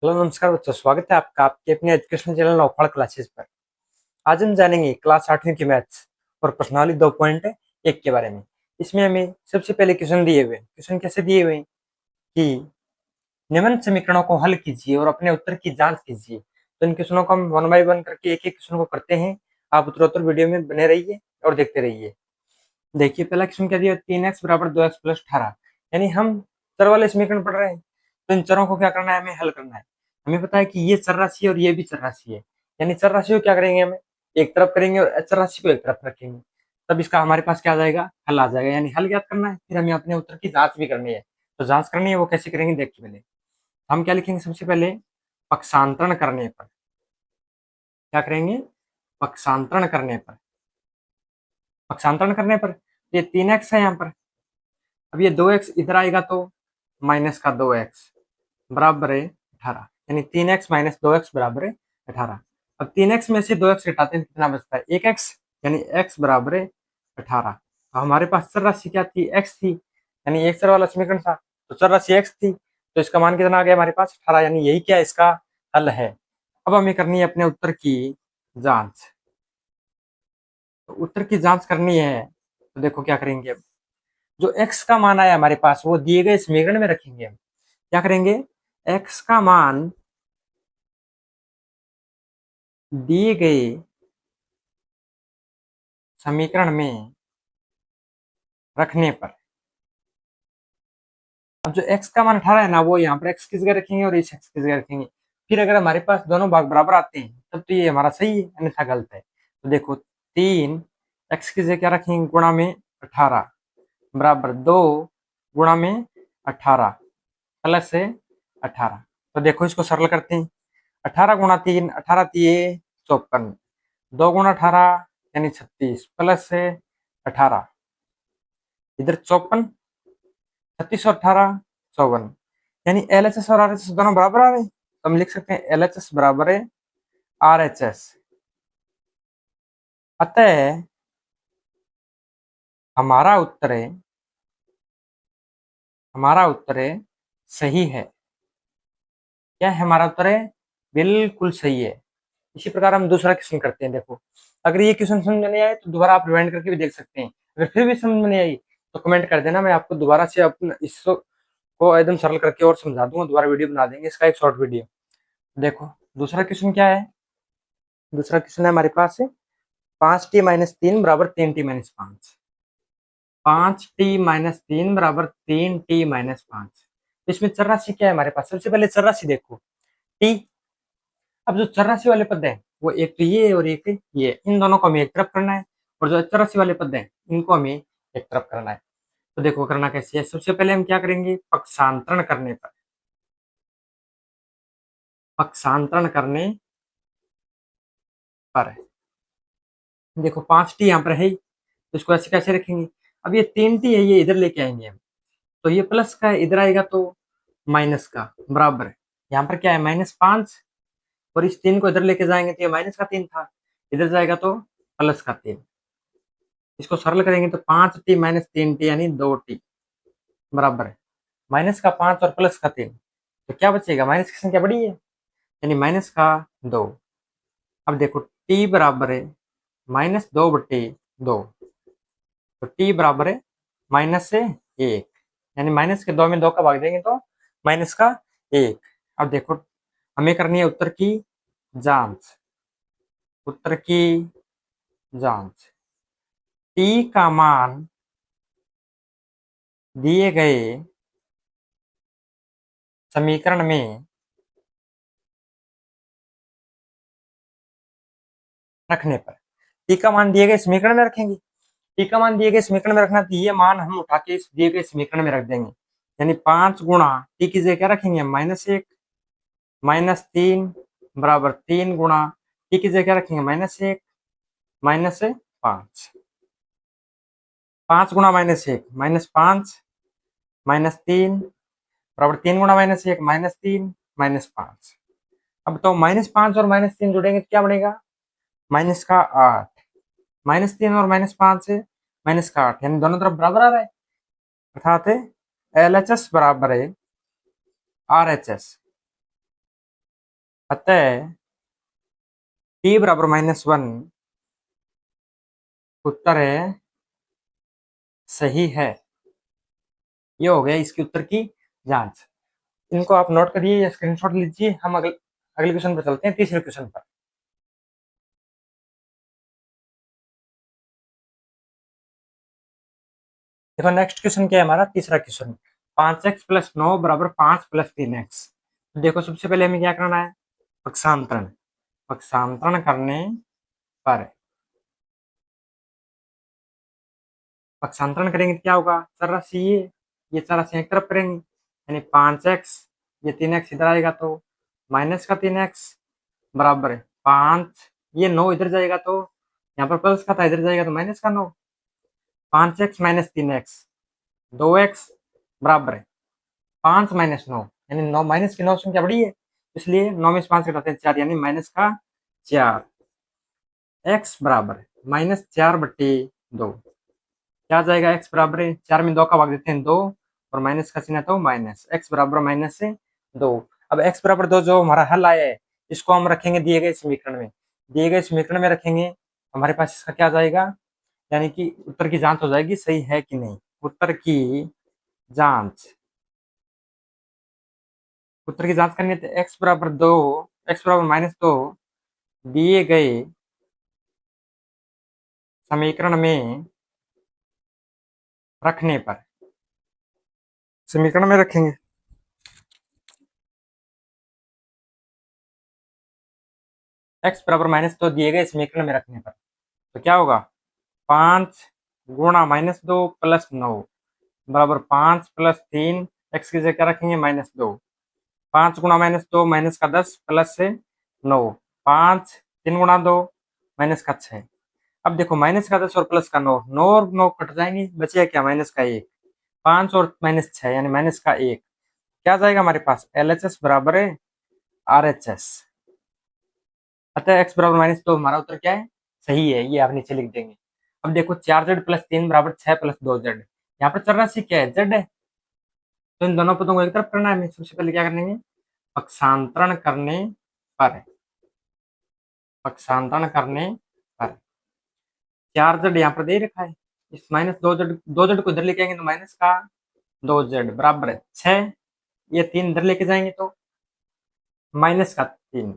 Hello नमस्कार बच्चों, स्वागत है आपका आपके अपने एजुकेशन चैनल नौफाड़ क्लासेस पर। आज हम जानेंगे क्लास 8वीं की मैथ्स और प्रश्नावली 2.1 के बारे में। इसमें हमें सबसे पहले क्वेश्चन दिए हुए। क्वेश्चन कैसे दिए हुए कि निम्न समीकरणों को हल कीजिए और अपने उत्तर की जांच कीजिए। तो इन क्वेश्चनों को हम वन बाय वन करके एक एक क्वेश्चन को करते हैं। आप उत्तरोत्तर वीडियो में बने रहिए और देखते रहिए। देखिए पहला क्वेश्चन क्या दिया, 3x बराबर 2x प्लस 18। यानी हम चर वाले समीकरण पढ़ रहे हैं, तो इन चरों को क्या करना है, हमें हल करना है। हमें पता है कि ये चर राशि है और ये भी चर राशि है। यानी चर राशि को क्या करेंगे, हमें एक तरफ करेंगे और अचर राशि को एक तरफ रखेंगे, तब इसका हमारे पास क्या आ जाएगा, हल आ जाएगा। यानी हल ज्ञात करना है, फिर हमें अपने उत्तर की जांच भी करनी है। तो जांच करनी है वो कैसे करेंगे, देखिए पहले हम क्या लिखेंगे। सबसे पहले पक्षांतरण करने पर क्या करेंगे, पक्षांतरण करने पर पक्षांतरण करने पर ये 3x है यहाँ पर। अब ये 2x इधर आएगा तो माइनस का 2x बराबर है 18। यानी 3x माइनस 2x बराबर है 18। अब 3x में से 2x घटाते हैं कितना बचता है, 1x। यानी x बराबर है 18। तो हमारे पास चर राशि क्या थी, x थी। यानी एक चर वाला समीकरण था, तो चर राशि x थी, तो इसका मान कितना आ गया हमारे पास, 18। यानी यही क्या इसका हल है। अब हमें करनी है अपने उत्तर की जांच। तो उत्तर की जांच करनी है, तो देखो क्या करेंगे। अब जो x का मान आया हमारे पास वो दिए गए समीकरण में रखेंगे। हम क्या करेंगे, x का मान दिए गए समीकरण में रखने पर, अब जो x का मान 18 है ना, वो यहाँ पर x की जगह रखेंगे और इस x की जगह रखेंगे। फिर अगर हमारे पास दोनों भाग बराबर आते हैं तब तो ये हमारा सही है, अन्यथा गलत है। तो देखो 3 x की जगह क्या रखेंगे, गुणा में 18 बराबर 2 गुणा में 18 प्लस है 18। तो देखो इसको सरल करते हैं। 18 गुणा 3, 18 तिये 54, 2 गुणा 18 यानी 36 प्लस है 18, इधर 54, 36 और 18 54। यानी LHS और RHS दोनों बराबर आ रहे हैं, तो हम लिख सकते हैं LHS बराबर है RHS। अतः हमारा उत्तर है सही है। क्या है हमारा उत्तर है, बिल्कुल सही है। इसी प्रकार हम दूसरा क्वेश्चन करते हैं। देखो अगर ये क्वेश्चन समझ में नहीं आए तो दोबारा आप रिवाइंड करके भी देख सकते हैं। अगर फिर भी समझ में नहीं आई तो कमेंट कर देना, मैं आपको दोबारा से अपना इसको एकदम सरल करके और समझा दूंगा। दोबारा वीडियो बना देंगे इसका, एक शॉर्ट वीडियो। देखो दूसरा क्वेश्चन क्या है, दूसरा क्वेश्चन है हमारे पास है 5t माइनस 3 बराबर 3t माइनस 5। 5t माइनस 3 बराबर 3t माइनस 5। इसमें चर राशि क्या है हमारे पास, सबसे पहले चर राशि देखो t। अब जो चर राशि वाले पद है वो एक तो ये और एक ये, इन दोनों को हमें एक तरफ करना है, और जो अचर राशि वाले पद है इनको हमें एक तरफ करना है। तो देखो करना कैसे है, सबसे पहले हम क्या करेंगे, पक्षांतरण करने पर पक्षांतरण करने पर देखो 5t यहाँ पर है, तो इसको ऐसे कैसे रखेंगे। अब ये 3t है, ये इधर लेके आएंगे हम, तो ये प्लस का है, इधर आएगा तो माइनस का बराबर है। यहाँ पर क्या है -5, और इस 3 को इधर लेके जाएंगे तो ये माइनस का 3 था, इधर जाएगा तो प्लस का 3। इसको सरल करेंगे तो 5t माइनस 3t यानी 2t बराबर है माइनस का 5 और प्लस का 3। तो क्या बचेगा, माइनस की संख्या बड़ी है यानी माइनस का 2। अब देखो t बराबर है -2/2, तो t बराबर है माइनस से 1। यानी माइनस के 2 में 2 का भाग देंगे तो माइनस का 1। अब देखो हमें करनी है उत्तर की जांच। उत्तर की जांच, t का मान दिए गए समीकरण में रखने पर, t का मान दिए गए समीकरण में रखेंगे। t का मान दिए गए समीकरण में रखना, तो ये मान हम उठा के इस दिए गए समीकरण में रख देंगे। यानी 5 गुणा t की जगह क्या रखेंगे, -1 -3 बराबर 3 गुणा t की जगह क्या रखेंगे, -1 -5। 5 गुणा -1 -5 -3 बराबर 3 गुणा -1 -3 -5। अब तो -5 और -3 जुड़ेंगे तो क्या बनेगा, माइनस का 8। -3 और -5 है माइनस का 8, यानी दोनों तरफ बराबर आ रहा है। अर्थात LHS बराबर है RHS। अतः t बराबर -1 उत्तर है सही है। ये हो गया इसके उत्तर की जांच। इनको आप नोट करिए या स्क्रीनशॉट लीजिए। हम अगले अगले क्वेश्चन पर चलते हैं, तीसरे क्वेश्चन पर। देखो नेक्स्ट क्वेश्चन क्या है हमारा, तीसरा क्वेश्चन। 5x प्लस 9 बराबर 5 प्लस 3x। देखो सबसे पहले हमें क्या करना है, पक्षांतरण। पक्षांतरण करने पर पक्षांतरण करेंगे तो क्या होगा, चौरासी ये चौरासी एक तरफ करेंगे, यानी 5x, ये 3x इधर आएगा तो माइनस का 3x बराबर है 5, ये 9 इधर जाएगा तो यहाँ पर प्लस का था, इधर जाएगा तो माइनस का 9। 5x माइनस 3x 2x बराबर है 5 माइनस 9, यानी 9 माइनस की 9 संख्या बड़ी है, इसलिए 9 में से 5 घटाते हैं 4, यानी माइनस का 4। x बराबर माइनस 4/2। क्या आ जाएगा, x बराबर है 4 में 2 का भाग देते हैं 2, और माइनस का चिन्ह तो माइनस, x बराबर माइनस से 2। अब x बराबर 2 जो हमारा हल आया है, इसको हम रखेंगे दिए गए समीकरण में। दिए गए समीकरण में रखेंगे, हमारे पास इसका क्या जाएगा, यानी कि उत्तर की जांच हो जाएगी सही है कि नहीं। उत्तर की जांच, उत्तर की जांच करनी है तो x बराबर 2, x बराबर -2 दिए गए समीकरण में रखने पर, समीकरण में रखेंगे। x बराबर -2 दिए गए समीकरण में रखने पर तो क्या होगा, 5 गुणा -2 प्लस 9 बराबर 5 प्लस 3, x की जगह क्या रखेंगे -2। 5 गुणा -2 माइनस का 10 प्लस से 9, 5 3 गुणा 2 माइनस का 6। अब देखो माइनस का 10 और प्लस का 9, 9 और 9 कट जाएंगे, बचेगा क्या, माइनस का 1। 5 और -6 यानी माइनस का 1। क्या जाएगा हमारे पास, LHS बराबर है RHS। अतः x बराबर -2 हमारा उत्तर क्या है, सही है। ये आप नीचे लिख देंगे। अब देखो 4z प्लस 3 बराबर 6 प्लस 2z। यहाँ पर चौरासी क्या है, z है, तो इन दोनों पदों को एक तरफ करना है। हमें सबसे पहले क्या करेंगे, पक्षांतरण करने पर, पक्षांतरण करने पर 4z यहाँ पर दे रखा है, इस -2z को इधर लेके आएंगे तो माइनस का 2z बराबर है 6, ये 3 इधर लेके जाएंगे तो माइनस का 3,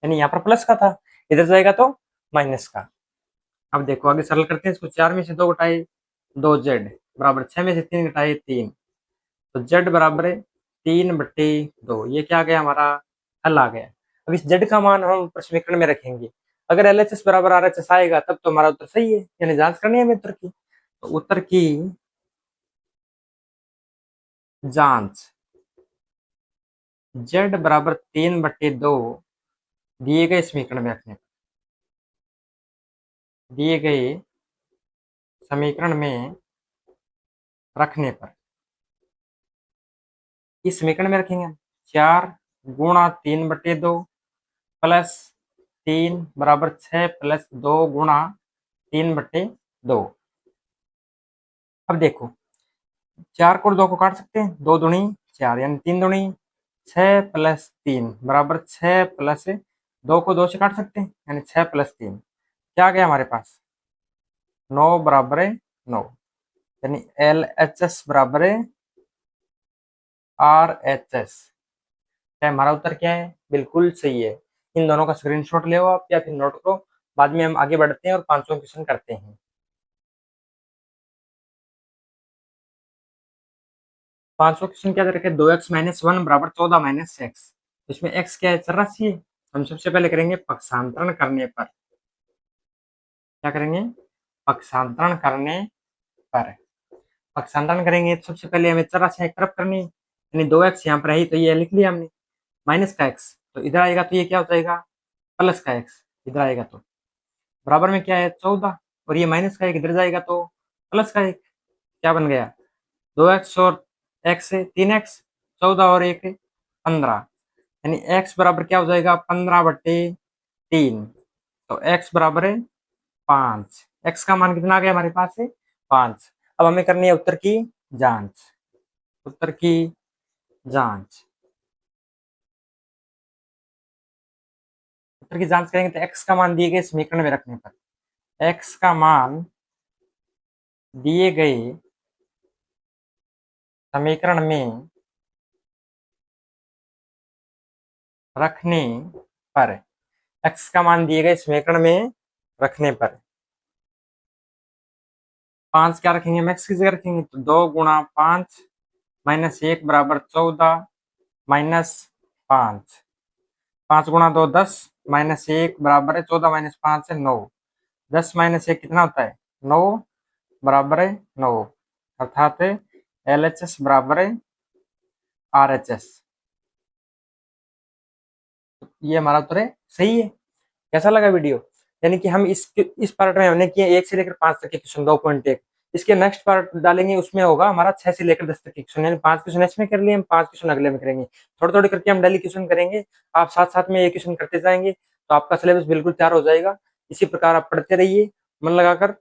यानी यहाँ पर प्लस का था, इधर जाएगा तो माइनस का। अब देखो आगे सरल करते हैं इसको, 4 में से 2 घटाए 2z बराबर 6 में से 3 घटाए 3, तो z बराबर है 3/2। ये क्या आ गया, हमारा हल आ गया। अब इस z का मान हम समीकरण में रखेंगे। अगर LHS बराबर RHS आएगा तब तो हमारा उत्तर सही है, यानी जांच करनी है हमें उत्तर की। तो उत्तर की जांच z बराबर 3/2 दिए गए समीकरण में रखने, दिए गए समीकरण में रखने पर, इस समीकरण में रखेंगे 4 गुणा 3/2 प्लस 3 बराबर 6 प्लस 2 गुणा 3/2। अब देखो 4 को 2 को काट सकते हैं, 2 दूनी 4 यानी 3 दूनी 6 प्लस 3 बराबर 6 प्लस 2 को 2 से काट सकते हैं, यानी 6 प्लस 3 क्या आ गया हमारे पास, 9 बराबर है 9, यानी LHS बराबर है RHS। क्या हमारा उत्तर क्या है, बिल्कुल सही है। इन दोनों का स्क्रीनशॉट ले आप या फिर नोट करो, बाद में हम आगे बढ़ते हैं और 500 क्वेश्चन करते हैं। 500 क्वेश्चन क्या रखे, 2x माइनस 1 बराबर 14 माइनस एक्स। इसमें x क्या है, चौरासी है। हम सबसे पहले करेंगे पक्षांतरण करने पर, क्या करेंगे, पक्षांतरण करने पर। पक्षांतरण करेंगे तो सबसे पहले हमें चौरासी एक तरफ करनी है, यानी 2x यहाँ पर है तो ये लिख लिया हमने, माइनस का x तो इधर आएगा तो ये क्या हो जाएगा, प्लस का x इधर आएगा तो बराबर में क्या है 14, और ये माइनस का 1 इधर जाएगा तो प्लस का 1, क्या बन गया 2x और x है 3x, 14 और 1 15, यानी x बराबर क्या हो जाएगा 15/3। तो x बराबर है 5। x का मान कितना आ गया हमारे पास है 5। अब हमें करनी है उत्तर की जांच, उत्तर की जांच। उत्तर की जांच करेंगे तो एक्स का मान दिए गए समीकरण में रखने पर, एक्स का मान दिए गए समीकरण में रखने पर, एक्स का मान दिए गए समीकरण में रखने पर 5 क्या रखेंगे, हम एक्स की जगह रखेंगे तो 2 × 5 -1 बराबर 14 -5, 5 × 2 10 -1 बराबर है 14 -5 है 9, 10 -1 कितना होता है 9 बराबर है 9, अर्थात LHS बराबर है RHS। ये हमारा उत्तर है, सही है। कैसा लगा वीडियो? यानी कि हम इस पार्ट में हमने किया 1 से लेकर 5 तक के क्वेश्चन 2.1। इसके नेक्स्ट पार्ट डालेंगे, उसमें होगा हमारा 6 से लेकर 10 तक के क्वेश्चन, यानी 5 क्वेश्चन इसमें कर लिए, हम 5 क्वेश्चन अगले में करेंगे। थोड़े थोड़े करके हम डेली क्वेश्चन करेंगे, आप साथ साथ में ये क्वेश्चन करते जाएंगे तो आपका सिलेबस बिल्कुल तैयार हो जाएगा। इसी प्रकार आप पढ़ते रहिए, मन लगाकर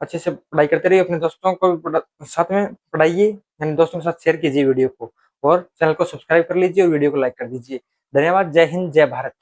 अच्छे से पढ़ाई करते रहिए, अपने दोस्तों को भी साथ में पढ़ाइए, यानी दोस्तों के साथ शेयर कीजिए वीडियो को, और चैनल को सब्सक्राइब कर लीजिए और वीडियो को लाइक कर दीजिए। धन्यवाद। जय हिंद, जय भारत।